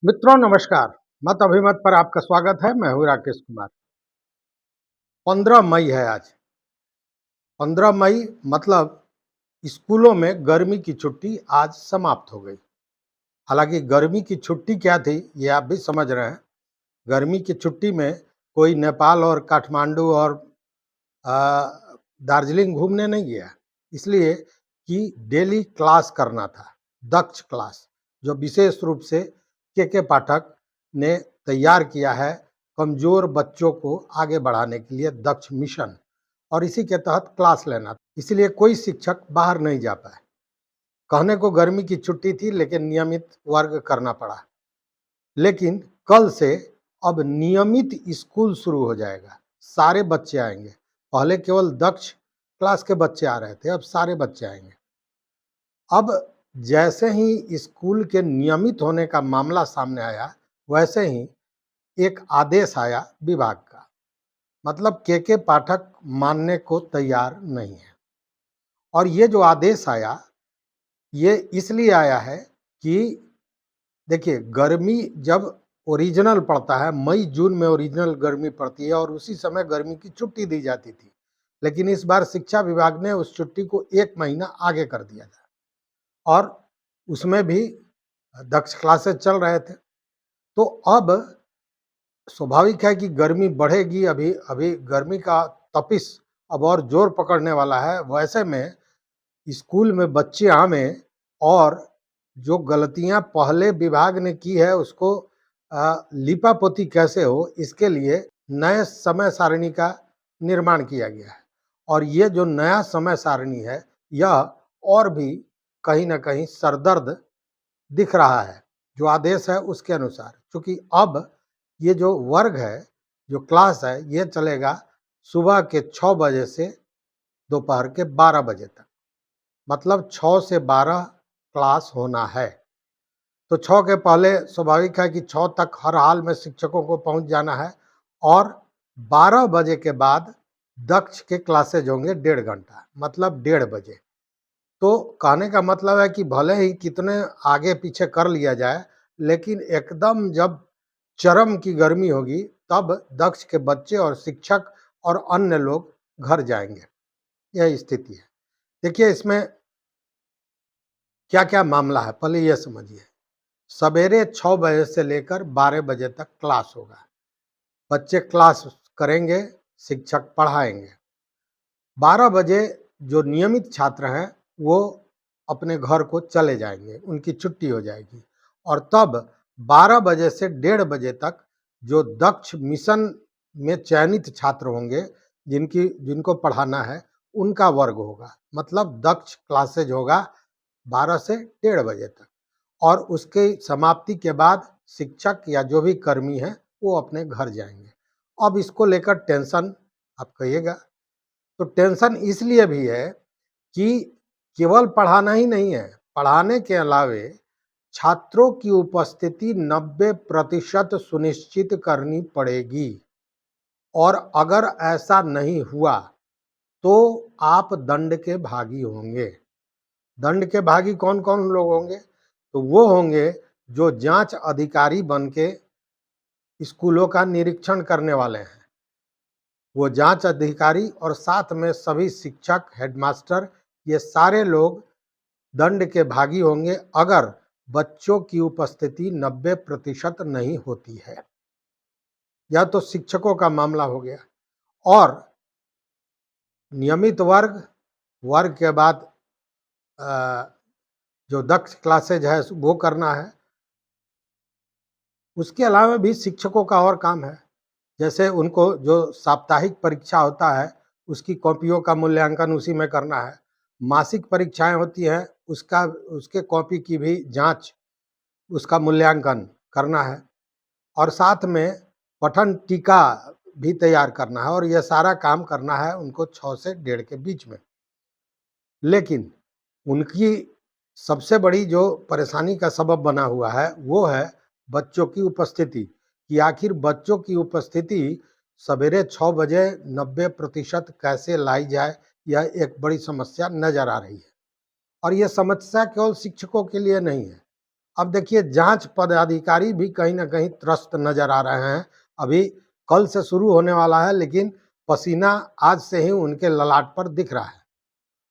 मित्रों नमस्कार। मत अभिमत पर आपका स्वागत है। मैं हूं राकेश कुमार। 15 मई है आज। 15 मई मतलब स्कूलों में गर्मी की छुट्टी आज समाप्त हो गई। हालांकि गर्मी की छुट्टी क्या थी ये आप भी समझ रहे हैं। गर्मी की छुट्टी में कोई नेपाल और काठमांडू और दार्जिलिंग घूमने नहीं गया, इसलिए कि डेली क्लास करना था। दक्ष क्लास जो विशेष रूप से के पाठक ने तैयार किया है कमजोर बच्चों को आगे बढ़ाने के लिए दक्ष मिशन, और इसी के तहत क्लास लेना था। इसलिए कोई शिक्षक बाहर नहीं जा पाए। कहने को गर्मी की छुट्टी थी लेकिन नियमित वर्ग करना पड़ा। लेकिन कल से अब नियमित स्कूल शुरू हो जाएगा। सारे बच्चे आएंगे। पहले केवल दक्ष क्लास के बच्चे आ रहे थे, अब सारे बच्चे आएंगे। अब जैसे ही स्कूल के नियमित होने का मामला सामने आया, वैसे ही एक आदेश आया विभाग का। मतलब के पाठक मानने को तैयार नहीं है। और ये जो आदेश आया ये इसलिए आया है कि देखिए, गर्मी जब ओरिजिनल पड़ता है, मई जून में ओरिजिनल गर्मी पड़ती है और उसी समय गर्मी की छुट्टी दी जाती थी। लेकिन इस बार शिक्षा विभाग ने उस छुट्टी को 1 महीना आगे कर दिया था और उसमें भी दक्ष क्लासेस चल रहे थे। तो अब स्वाभाविक है कि गर्मी बढ़ेगी। अभी अभी गर्मी का तपिश अब और जोर पकड़ने वाला है। वैसे में स्कूल में बच्चे आवें और जो गलतियां पहले विभाग ने की है उसको लिपापोती कैसे हो, इसके लिए नए समय सारणी का निर्माण किया गया है। और ये जो नया समय सारणी है यह और भी कहीं ना कहीं सरदर्द दिख रहा है। जो आदेश है उसके अनुसार, क्योंकि अब ये जो वर्ग है, जो क्लास है, ये चलेगा सुबह के 6 बजे से दोपहर के 12 बजे तक। मतलब 6 से 12 क्लास होना है। तो 6 के पहले स्वाभाविक है कि 6 तक हर हाल में शिक्षकों को पहुंच जाना है और 12 बजे के बाद दक्ष के क्लासेज होंगे 1.5 घंटा, मतलब 1:30 बजे। तो कहने का मतलब है कि भले ही कितने आगे पीछे कर लिया जाए, लेकिन एकदम जब चरम की गर्मी होगी तब दक्ष के बच्चे और शिक्षक और अन्य लोग घर जाएंगे। यह स्थिति है। देखिए, इसमें क्या क्या मामला है पहले यह समझिए। सवेरे 6 बजे से लेकर 12 बजे तक क्लास होगा। बच्चे क्लास करेंगे, शिक्षक पढ़ाएंगे। 12 बजे जो नियमित छात्र हैं वो अपने घर को चले जाएंगे, उनकी छुट्टी हो जाएगी। और तब 12 बजे से 1:30 बजे तक जो दक्ष मिशन में चयनित छात्र होंगे, जिनको पढ़ाना है, उनका वर्ग होगा। मतलब दक्ष क्लासेज होगा 12 से 1:30 बजे तक। और उसके समाप्ति के बाद शिक्षक या जो भी कर्मी है वो अपने घर जाएंगे। अब इसको लेकर टेंशन आप कहिएगा, तो टेंशन इसलिए भी है कि केवल पढ़ाना ही नहीं है, पढ़ाने के अलावे छात्रों की उपस्थिति 90% सुनिश्चित करनी पड़ेगी। और अगर ऐसा नहीं हुआ तो आप दंड के भागी होंगे। दंड के भागी कौन कौन लोग होंगे? तो वो होंगे जो जांच अधिकारी बन के स्कूलों का निरीक्षण करने वाले हैं। वो जांच अधिकारी और साथ में सभी शिक्षक, हेडमास्टर, ये सारे लोग दंड के भागी होंगे अगर बच्चों की उपस्थिति 90% नहीं होती है। यह तो शिक्षकों का मामला हो गया। और नियमित वर्ग के बाद जो दक्ष क्लासेज है वो करना है। उसके अलावा भी शिक्षकों का और काम है। जैसे उनको जो साप्ताहिक परीक्षा होता है उसकी कॉपियों का मूल्यांकन उसी में करना है। मासिक परीक्षाएं होती हैं, उसके कॉपी की भी जांच, उसका मूल्यांकन करना है। और साथ में पठन टीका भी तैयार करना है। और यह सारा काम करना है उनको 6 से 1:30 के बीच में। लेकिन उनकी सबसे बड़ी जो परेशानी का सबब बना हुआ है वो है बच्चों की उपस्थिति, कि आखिर बच्चों की उपस्थिति सवेरे 6 बजे 90% कैसे लाई जाए, यह एक बड़ी समस्या नजर आ रही है। और यह समस्या केवल शिक्षकों के लिए नहीं है। अब देखिए जांच पदाधिकारी भी कहीं ना कहीं त्रस्त नजर आ रहे हैं। अभी कल से शुरू होने वाला है, लेकिन पसीना आज से ही उनके ललाट पर दिख रहा है।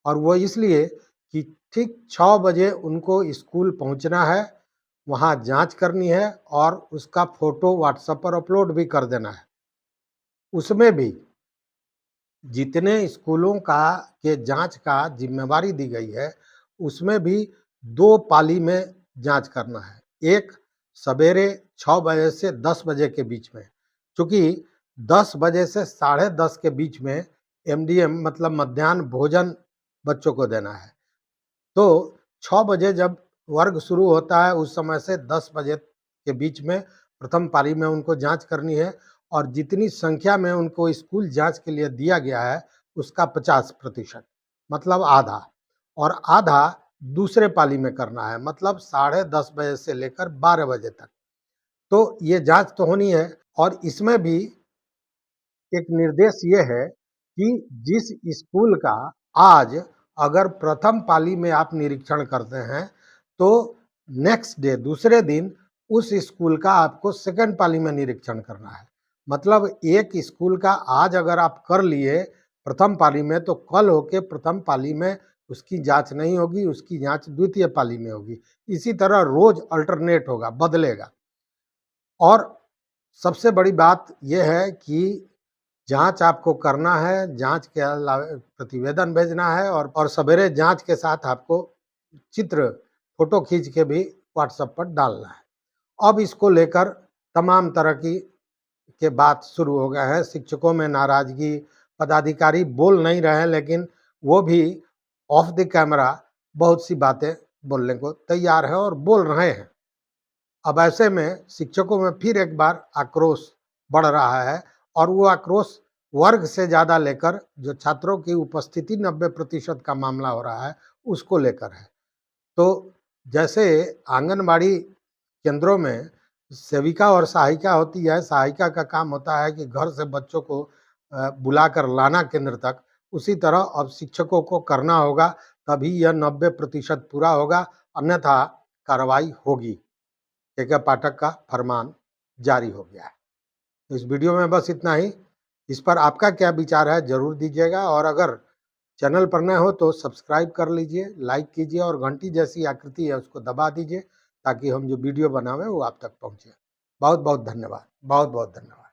और वो इसलिए कि ठीक 6 बजे उनको स्कूल पहुंचना है, वहां जांच करनी है और उसका फोटो व्हाट्सएप पर अपलोड भी कर देना है। उसमें भी जितने स्कूलों का के जांच का जिम्मेवारी दी गई है, उसमें भी 2 पाली में जांच करना है। एक सवेरे 6 बजे से 10 बजे के बीच में, क्योंकि 10 बजे से साढ़े 10 के बीच में एमडीएम मतलब मध्याह्न भोजन बच्चों को देना है। तो 6 बजे जब वर्ग शुरू होता है, उस समय से 10 बजे के बीच में प्रथम पारी में उनको जांच करनी है और जितनी संख्या में उनको स्कूल जांच के लिए दिया गया है, उसका 50% मतलब आधा, और आधा दूसरे पाली में करना है, मतलब साढ़े 10 बजे से लेकर 12 बजे तक। तो ये जांच तो होनी है। और इसमें भी एक निर्देश ये है कि जिस स्कूल का आज अगर प्रथम पाली में आप निरीक्षण करते हैं, तो नेक्स्ट डे दूसरे दिन उस स्कूल का आपको सेकंड पाली में निरीक्षण करना है। मतलब एक स्कूल का आज अगर आप कर लिए प्रथम पाली में, तो कल होके प्रथम पाली में उसकी जांच नहीं होगी, उसकी जांच द्वितीय पाली में होगी। इसी तरह रोज अल्टरनेट होगा, बदलेगा। और सबसे बड़ी बात यह है कि जांच आपको करना है, जांच के अलावा प्रतिवेदन भेजना है और सवेरे जांच के साथ आपको चित्र फोटो खींच के भी व्हाट्सएप पर डालना है। अब इसको लेकर तमाम तरह की के बात शुरू हो गए हैं। शिक्षकों में नाराजगी, पदाधिकारी बोल नहीं रहे हैं, लेकिन वो भी ऑफ द कैमरा बहुत सी बातें बोलने को तैयार है और बोल रहे हैं। अब ऐसे में शिक्षकों में फिर एक बार आक्रोश बढ़ रहा है, और वो आक्रोश वर्ग से ज़्यादा लेकर जो छात्रों की उपस्थिति 90% का मामला हो रहा है, उसको लेकर है। तो जैसे आंगनबाड़ी केंद्रों में सेविका और सहायिका होती है, सहायिका का काम होता है कि घर से बच्चों को बुलाकर लाना केंद्र तक, उसी तरह अब शिक्षकों को करना होगा, तभी यह 90% पूरा होगा, अन्यथा कार्रवाई होगी। के पाठक का फरमान जारी हो गया है। इस वीडियो में बस इतना ही। इस पर आपका क्या विचार है ज़रूर दीजिएगा, और अगर चैनल पर नए हो तो सब्सक्राइब कर लीजिए, लाइक कीजिए और घंटी जैसी आकृति है उसको दबा दीजिए, ताकि हम जो वीडियो बनावें वो आप तक पहुँचे। बहुत बहुत धन्यवाद, बहुत बहुत धन्यवाद।